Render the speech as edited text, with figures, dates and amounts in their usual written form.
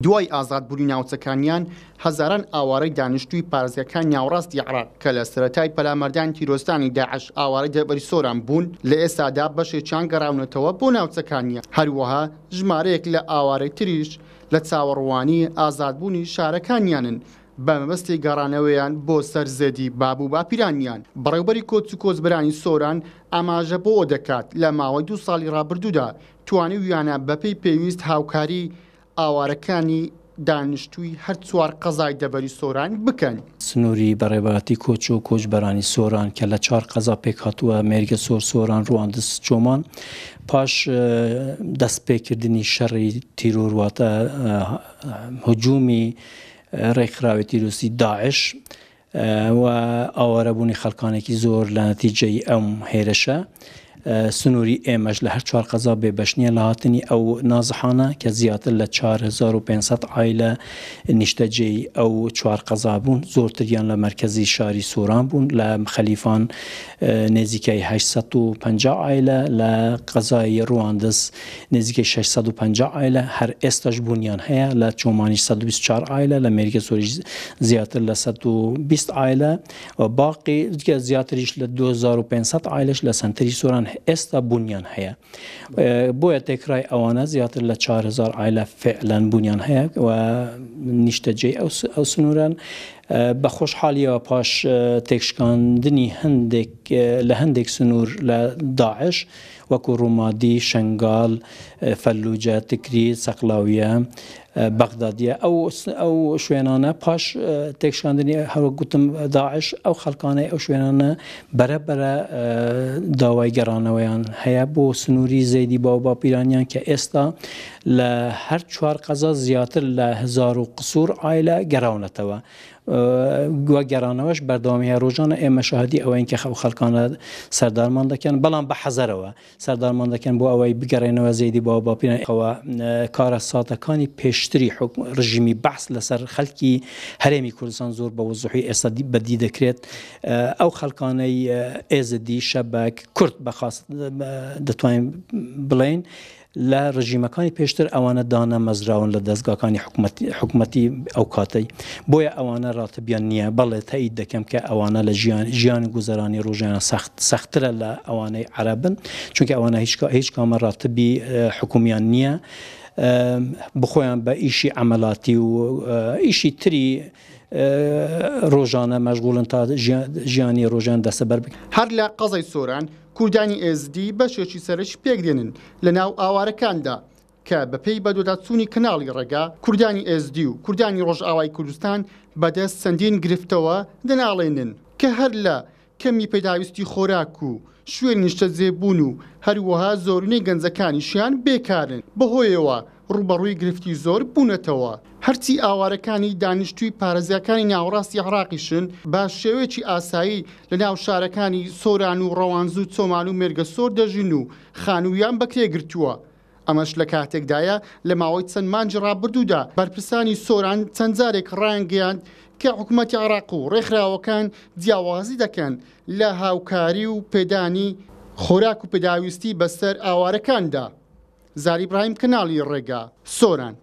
دوای ئازادبوونی ناوچەکانیان هەزاران ئاوارەی دانیشتووی پارێزگاکان ناوەڕاستی عێراق کە لە سەرەتای پەلامەردانی تیرۆستانی داعش ئاوارەی دەبەری سۆران بوون لە ئێستادا بەشێکیان گەڕاونەتەوە بۆ ناوچەکانیان. هەروەها ژمارەیەک لە ئاوارەی تریش لە چاوەڕوانی ئازادبوونی شارەکانیانن بە مەبەستی گەڕانەوەیان بۆ سەرزەدی بابوو باپیرانیان. بەڕێوەبەری کۆچ و کۆچبەرانی سۆران ئاماژە بۆ دەکات لە ماوەی 2 ساڵی ڕابردوودا توانی ویانە بەپێی پێویست هاوکاری ئاوارەکانی دانیشتووی هەر 4 قەزای دەبەری سۆران بکەن. سنووری بەڕێوەتی کۆچ و کۆچبەرانی سۆران کە لە 4 قەزا پێک هاتووە مێرگە سۆران ڕواندز چۆمان پاش دەستپێکردنی شەڕی تیرۆرواتە هجوومی ڕێکخراوی تیرۆسی داعش و ئاوارەبوونی خەڵکانێکی زۆر لە نەتیجەی ئەم هێرشە سنووری ئێمەش لە هەر 4 قەزا بێبەشنیە لە هاتنی ئەو نازحانە کە زیاتر لە 4500 عایلە نیشتەجێی ئەو 4 قەزا بوون. زۆرتریان لە مەرکەزی شاری سۆران بوون، لە خەلیفان نێزیکەی 850 عایلە، لە قەزای ڕواندز نێزیکەی 650 عایلە، هەر ئێستاش بوونیان هەیە لە چۆمانی 124 عایلە، لە مێرگە سۆری زیاتر لە 120 عایلە و باقی زیاتریش لە 2500 عایلەش لە سنتری سۆران ئێستا بوونیان هەیە. بۆیە تێکرای ئەوانە زیاتر لە 4000 عایلە فعلەن بوونیان هەیە و نیشتەجێی ئەو سنووران بە خۆشحالیەوە پاش تێکشکاندنی لە هەندێک سنوور لە داعش وەکو ڕوومادی، شەنگال، فەلوجە، تکری، سەقلاویە، بەغدادیە ئەو شوێنانە پاش تێکشاندنی هەروە گوتم داعش ئەو خەڵکانەی ئەو شوێنانە بەرەبەرە داوای گەڕانەوەیان هەیە بۆ سنووری زەیدی باو باپیرانیان کە ئێستا لە هەر 4 قەزا زیاتر لە 1000 قسوور عایلە گەڕاونەتەوە. گوە گەڕانەوەش بەردەوامی ڕۆژانە ئێمە شاهدی ئەوەین کە خەڵکانە سەردارمان دەکەن، بەڵام بە حەزەرەوە سەردارمان دەکەن بۆ ئەوەی بگەڕێنەوە زەیدی باو باپیرانەوە کارە ساتەکانی پێشتری ڕژیمی بەحس لەسەر خەڵکی هەرێمی کوردستان زۆر بە وزوحی ئێستا بەدی دەکرێت. ئەو خەڵکانەی ئێزدی، شەبەک، کورد بەخاست دەتوانین بڵێن لە ڕژیمەکانی پێشتر ئەوانە دانە مەزراون لە دەستگاکانی حکومەتی ئەو کاتەی، بۆیە ئەوانە ڕاتبیان نییە. بەڵێ تایید دەکەم کە ئەوانە لە ژیانی گوزەرانی ڕۆژانە سەختترە لە ئەوانەی عەرەبن، چونکە ئەوانە هیچ کامە ڕاتبی حکومیان نییە، بخۆیان بە ئیشی عەمەلاتی و ئیشی تری ڕۆژانە مەشغوڵن تا ژیانی ڕۆژان دەسەبەر بکەن. هەر لە قەزای سۆران کوردانی ئێزدی بەشێکی سەرش پێکدێنن لە ناو ئاوارەکاندا کە بەپێی بەدۆداچوونی کەناڵی ڕێگا کوردانی ئێزدی و کوردانی ڕۆژئاوای کوردستان بەدەست چەندین گرفتەوە دەناڵێنن کە هەر لە کەمی پێداویستی خۆراک و شوێن نیشتەجێبوون و هەروەها زۆرینەی گەنجەکانیشیان بێکارن، بەهۆیەوە ڕوبەڕووی گرفتی زۆر بوونەتەوە. هەرچی ئاوارەکانی دانیشتووی پارێزگاکانی ناوەڕاستی عێراقیشن بە شێوەیەکی ئاسایی لە ناو شارەکانی سۆران و ڕەوانز و چۆمان و مێرگە سۆر دەژین و خانوویان بەکرێگرتووە. ئەمەش لە کاتێکدایە لە ماوەی چەند مانجی ڕابردوودا بەرپرسانی سۆران چەند جارێک ڕایانگەیاند کە حکوومەتی عێراق و ڕێکخراوەکان جیاوازی دەکەن لە هاوکاری و پێدانی خۆراک و پێداویستی بەسەر ئاوارەکاندا. زاری ئیبراهیم، کەناڵی ڕێگا، سۆران.